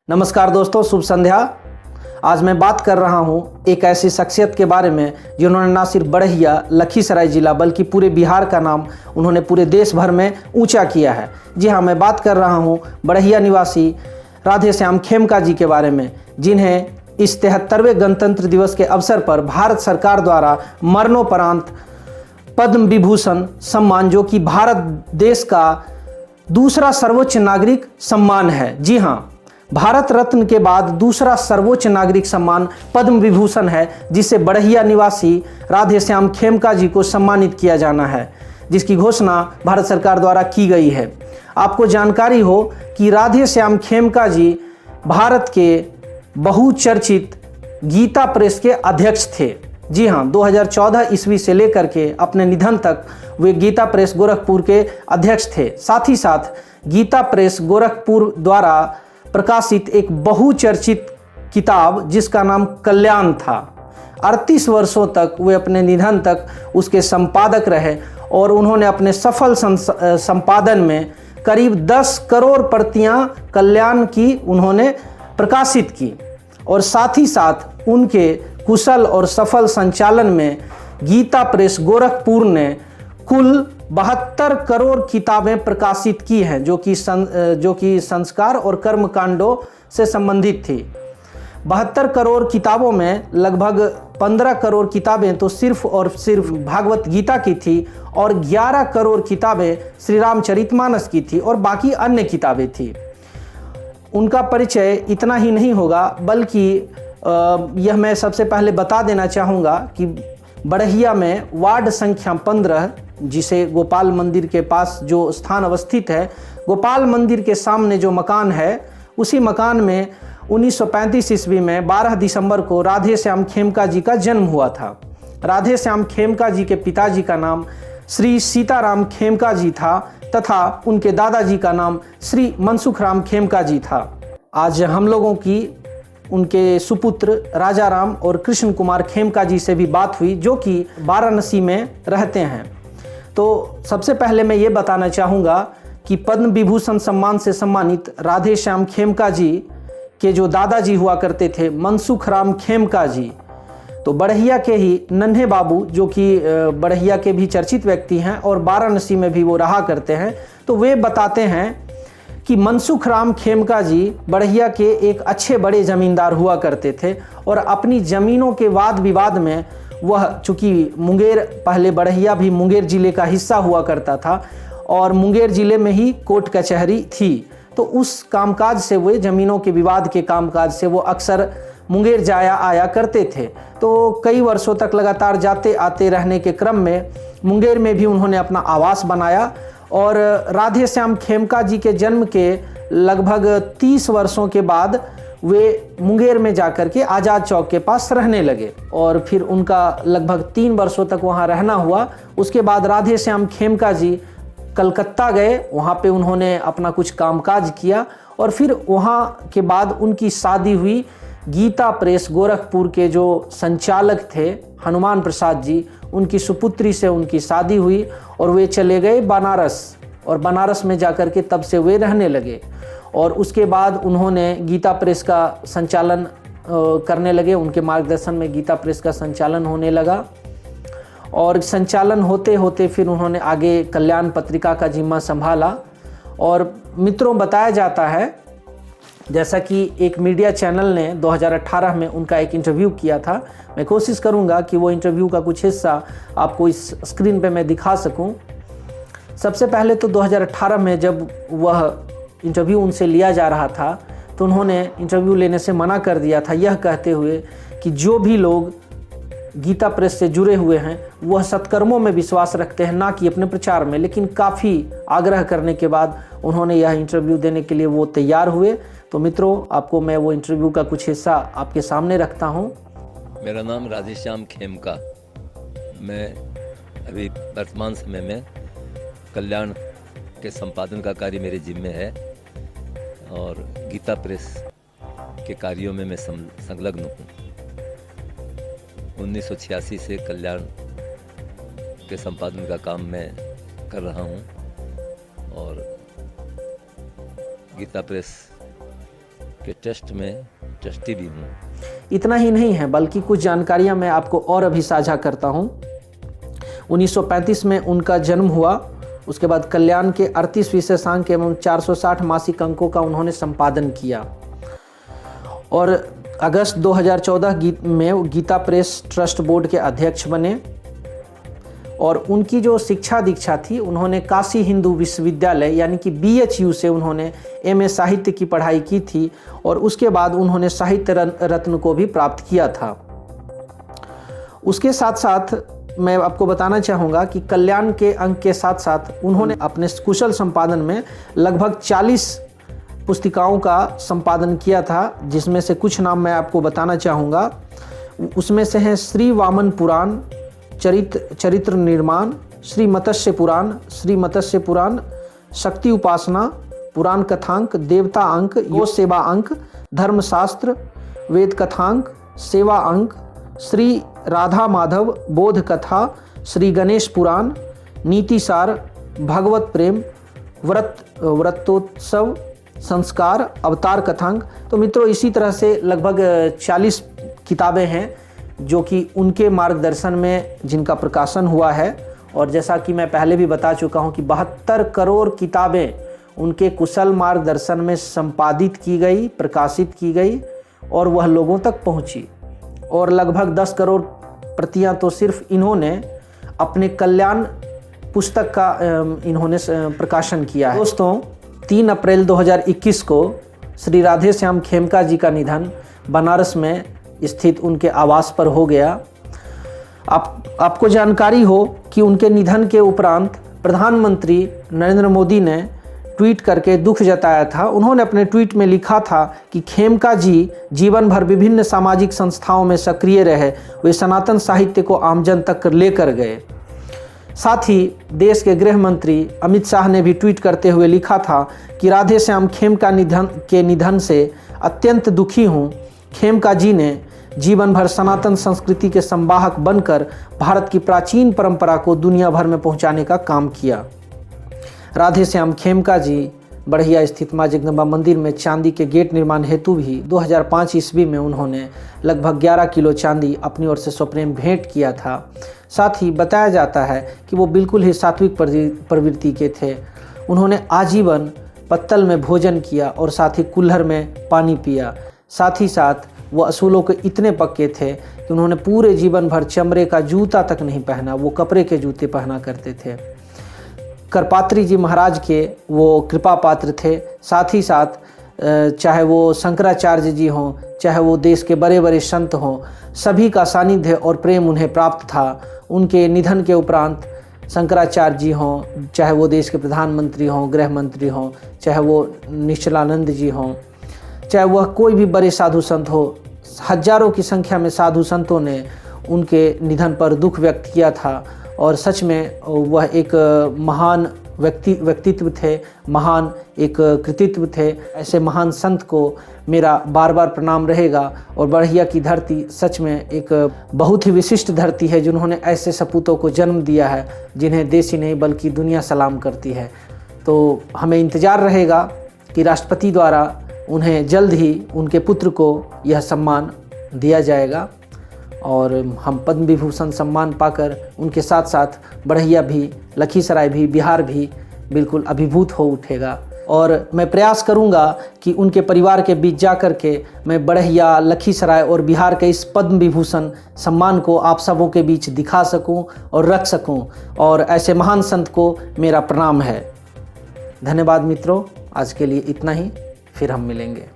नमस्कार दोस्तों, शुभ संध्या। आज मैं बात कर रहा हूं एक ऐसी शख्सियत के बारे में जिन्होंने ना सिर्फ बड़हिया लखीसराय जिला बल्कि पूरे बिहार का नाम उन्होंने पूरे देश भर में ऊंचा किया है। जी हां, मैं बात कर रहा हूं बड़हिया निवासी राधेश्याम खेमका जी के बारे में, जिन्हें इस 73वें गणतंत्र दिवस के अवसर पर भारत सरकार द्वारा मरणोपरांत पद्म विभूषण सम्मान, जो कि भारत देश का दूसरा सर्वोच्च नागरिक सम्मान है। जी हां, भारत रत्न के बाद दूसरा सर्वोच्च नागरिक सम्मान पद्म विभूषण है, जिसे बड़हिया निवासी राधेश्याम खेमका जी को सम्मानित किया जाना है, जिसकी घोषणा भारत सरकार द्वारा की गई है। आपको जानकारी हो कि राधेश्याम खेमका जी भारत के बहुचर्चित गीता प्रेस के अध्यक्ष थे। जी हां, 2014 ईस्वी से लेकर के अपने निधन तक वे गीता प्रेस गोरखपुर के अध्यक्ष थे। साथ ही साथ गीता प्रेस गोरखपुर द्वारा प्रकाशित एक बहुचर्चित किताब जिसका नाम कल्याण था, 38 वर्षों तक वे अपने निधन तक उसके संपादक रहे और उन्होंने अपने सफल संपादन में करीब 10 करोड़ प्रतियां कल्याण की उन्होंने प्रकाशित की। और साथ ही साथ उनके कुशल और सफल संचालन में गीता प्रेस गोरखपुर ने कुल 72 करोड़ किताबें प्रकाशित की हैं, जो कि संस्कार और कर्मकांडों से संबंधित थी। 72 करोड़ किताबों में लगभग 15 करोड़ किताबें तो सिर्फ और सिर्फ भागवत गीता की थी और 11 करोड़ किताबें श्री रामचरितमानस की थी और बाकी अन्य किताबें थी। उनका परिचय इतना ही नहीं होगा, बल्कि यह मैं सबसे पहले बता देना चाहूँगा कि बड़हिया में वार्ड संख्या 15, जिसे गोपाल मंदिर के पास जो स्थान अवस्थित है, गोपाल मंदिर के सामने जो मकान है, उसी मकान में 1935 ईस्वी में 12 दिसंबर को राधेश्याम खेमका जी का जन्म हुआ था। राधेश्याम खेमका जी के पिताजी का नाम श्री सीताराम खेमका जी था तथा उनके दादाजी का नाम श्री मनसुखराम खेमका जी था। आज हम लोगों की उनके सुपुत्र राजा राम और कृष्ण कुमार खेमका जी से भी बात हुई, जो कि वाराणसी में रहते हैं। तो सबसे पहले मैं ये बताना चाहूँगा कि पद्म विभूषण सम्मान से सम्मानित राधेश्याम खेमका जी के जो दादाजी हुआ करते थे मनसुखराम खेमका जी, तो बड़हिया के ही नन्हे बाबू, जो कि बड़हिया के भी चर्चित व्यक्ति हैं और वाराणसी में भी वो रहा करते हैं, तो वे बताते हैं कि मनसुखराम खेमका जी बड़हिया के एक अच्छे बड़े ज़मींदार हुआ करते थे और अपनी ज़मीनों के वाद विवाद में वह, चूँकि मुंगेर, पहले बड़हिया भी मुंगेर ज़िले का हिस्सा हुआ करता था और मुंगेर ज़िले में ही कोर्ट कचहरी थी, तो उस कामकाज से, वे ज़मीनों के विवाद के कामकाज से वो अक्सर मुंगेर जाया आया करते थे। तो कई वर्षों तक लगातार जाते आते रहने के क्रम में मुंगेर में भी उन्होंने अपना आवास बनाया और राधेश्याम खेमका जी के जन्म के लगभग 30 वर्षों के बाद वे मुंगेर में जाकर के आज़ाद चौक के पास रहने लगे और फिर उनका लगभग 3 वर्षों तक वहाँ रहना हुआ। उसके बाद राधेश्याम खेमका जी कलकत्ता गए, वहाँ पे उन्होंने अपना कुछ कामकाज किया और फिर वहाँ के बाद उनकी शादी हुई गीता प्रेस गोरखपुर के जो संचालक थे हनुमान प्रसाद जी, उनकी सुपुत्री से उनकी शादी हुई और वे चले गए बनारस और बनारस में जाकर के तब से वे रहने लगे। और उसके बाद उन्होंने गीता प्रेस का संचालन करने लगे, उनके मार्गदर्शन में गीता प्रेस का संचालन होने लगा और संचालन होते होते फिर उन्होंने आगे कल्याण पत्रिका का जिम्मा संभाला। और मित्रों, बताया जाता है, जैसा कि एक मीडिया चैनल ने 2018 में उनका एक इंटरव्यू किया था, मैं कोशिश करूंगा कि वो इंटरव्यू का कुछ हिस्सा आपको इस स्क्रीन पे मैं दिखा सकूं। सबसे पहले तो 2018 में जब वह इंटरव्यू उनसे लिया जा रहा था, तो उन्होंने इंटरव्यू लेने से मना कर दिया था, यह कहते हुए कि जो भी लोग गीता प्रेस से जुड़े हुए हैं वह सत्कर्मों में विश्वास रखते हैं, ना कि अपने प्रचार में। लेकिन काफ़ी आग्रह करने के बाद उन्होंने यह इंटरव्यू देने के लिए वो तैयार हुए। तो मित्रों, आपको मैं वो इंटरव्यू का कुछ हिस्सा आपके सामने रखता हूँ। मेरा नाम राधेश्याम खेमका, मैं अभी वर्तमान समय में कल्याण के संपादन का कार्य मेरे जिम्मे है और गीता प्रेस के कार्यों में मैं संलग्न हूँ। 1986 से कल्याण के संपादन का काम मैं कर रहा हूँ और गीता प्रेस के ट्रस्ट में ट्रस्टी भी हूँ। इतना ही नहीं है बल्कि कुछ जानकारियां मैं आपको और अभी साझा करता हूं। 1935 में उनका जन्म हुआ। उसके बाद कल्याण के 38 विशेषांक एवं 460 मासिक अंकों का उन्होंने संपादन किया और अगस्त 2014 में गीता प्रेस ट्रस्ट बोर्ड के अध्यक्ष बने। और उनकी जो शिक्षा दीक्षा थी, उन्होंने काशी हिंदू विश्वविद्यालय यानी कि BHU से उन्होंने MA साहित्य की पढ़ाई की थी और उसके बाद उन्होंने साहित्य रत्न को भी प्राप्त किया था। उसके साथ साथ मैं आपको बताना चाहूँगा कि कल्याण के अंक के साथ साथ उन्होंने अपने कुशल संपादन में लगभग 40 पुस्तिकाओं का संपादन किया था, जिसमें से कुछ नाम मैं आपको बताना चाहूँगा। उसमें से हैं श्री वामन पुराण, चरित्र निर्माण, श्री मत्स्य पुराण, शक्ति उपासना, पुराण कथांक, देवता अंक, योग सेवा अंक, धर्मशास्त्र, वेद कथांक, सेवा अंक, श्री राधा माधव बोध कथा, श्री गणेश पुराण, नीतिसार, भगवत प्रेम, व्रतोत्सव, संस्कार, अवतार कथांक। तो मित्रों, इसी तरह से लगभग 40 किताबें हैं जो कि उनके मार्गदर्शन में जिनका प्रकाशन हुआ है। और जैसा कि मैं पहले भी बता चुका हूं कि 72 करोड़ किताबें उनके कुशल मार्गदर्शन में संपादित की गई, प्रकाशित की गई और वह लोगों तक पहुंची। और लगभग 10 करोड़ प्रतियां तो सिर्फ इन्होंने अपने कल्याण पुस्तक का इन्होंने प्रकाशन किया है। दोस्तों, 3 अप्रैल 2021 को श्री राधे श्याम खेमका जी का निधन बनारस में स्थित उनके आवास पर हो गया। आपको जानकारी हो कि उनके निधन के उपरांत प्रधानमंत्री नरेंद्र मोदी ने ट्वीट करके दुख जताया था। उन्होंने अपने ट्वीट में लिखा था कि खेमका जी जीवन भर विभिन्न सामाजिक संस्थाओं में सक्रिय रहे, वे सनातन साहित्य को आमजन तक लेकर गए। साथ ही देश के गृह मंत्री अमित शाह ने भी ट्वीट करते हुए लिखा था कि राधे श्याम खेमका के निधन से अत्यंत दुखी हूँ। खेमका जी ने जीवन भर सनातन संस्कृति के संवाहक बनकर भारत की प्राचीन परंपरा को दुनिया भर में पहुंचाने का काम किया। राधे श्याम खेमका जी बढ़िया स्थित मां जगदम्बा मंदिर में चांदी के गेट निर्माण हेतु भी 2005 ईस्वी में उन्होंने लगभग 11 किलो चांदी अपनी ओर से स्वप्रेम भेंट किया था। साथ ही बताया जाता है कि वो बिल्कुल ही सात्विक प्रवृत्ति के थे। उन्होंने आजीवन पत्तल में भोजन किया और साथ ही कुल्हड़ में पानी पिया। साथ ही साथ वो असूलों के इतने पक्के थे कि उन्होंने पूरे जीवन भर चमड़े का जूता तक नहीं पहना, वो कपड़े के जूते पहना करते थे। करपात्री जी महाराज के वो कृपा पात्र थे। साथ ही साथ चाहे वो शंकराचार्य जी हों, चाहे वो देश के बड़े बड़े संत हों, सभी का सानिध्य और प्रेम उन्हें प्राप्त था। उनके निधन के उपरांत शंकराचार्य जी हों, चाहे वो देश के प्रधानमंत्री हों, गृह मंत्री हों, चाहे वो निश्चलानंद जी हों, चाहे वह कोई भी बड़े साधु संत हो, हजारों की संख्या में साधु संतों ने उनके निधन पर दुख व्यक्त किया था। और सच में वह एक महान व्यक्तित्व थे, महान एक कृतित्व थे। ऐसे महान संत को मेरा बार बार प्रणाम रहेगा। और बढ़िया की धरती सच में एक बहुत ही विशिष्ट धरती है, जिन्होंने ऐसे सपूतों को जन्म दिया है जिन्हें देश ही नहीं बल्कि दुनिया सलाम करती है। तो हमें इंतज़ार रहेगा कि राष्ट्रपति द्वारा उन्हें जल्द ही उनके पुत्र को यह सम्मान दिया जाएगा और हम पद्म विभूषण सम्मान पाकर उनके साथ साथ बढ़िया भी, लखीसराय भी, बिहार भी बिल्कुल अभिभूत हो उठेगा। और मैं प्रयास करूंगा कि उनके परिवार के बीच जा कर के मैं बढ़िया, लखीसराय और बिहार के इस पद्म विभूषण सम्मान को आप सबों के बीच दिखा सकूं और रख सकूं। और ऐसे महान संत को मेरा प्रणाम है। धन्यवाद मित्रों, आज के लिए इतना ही, फिर हम मिलेंगे।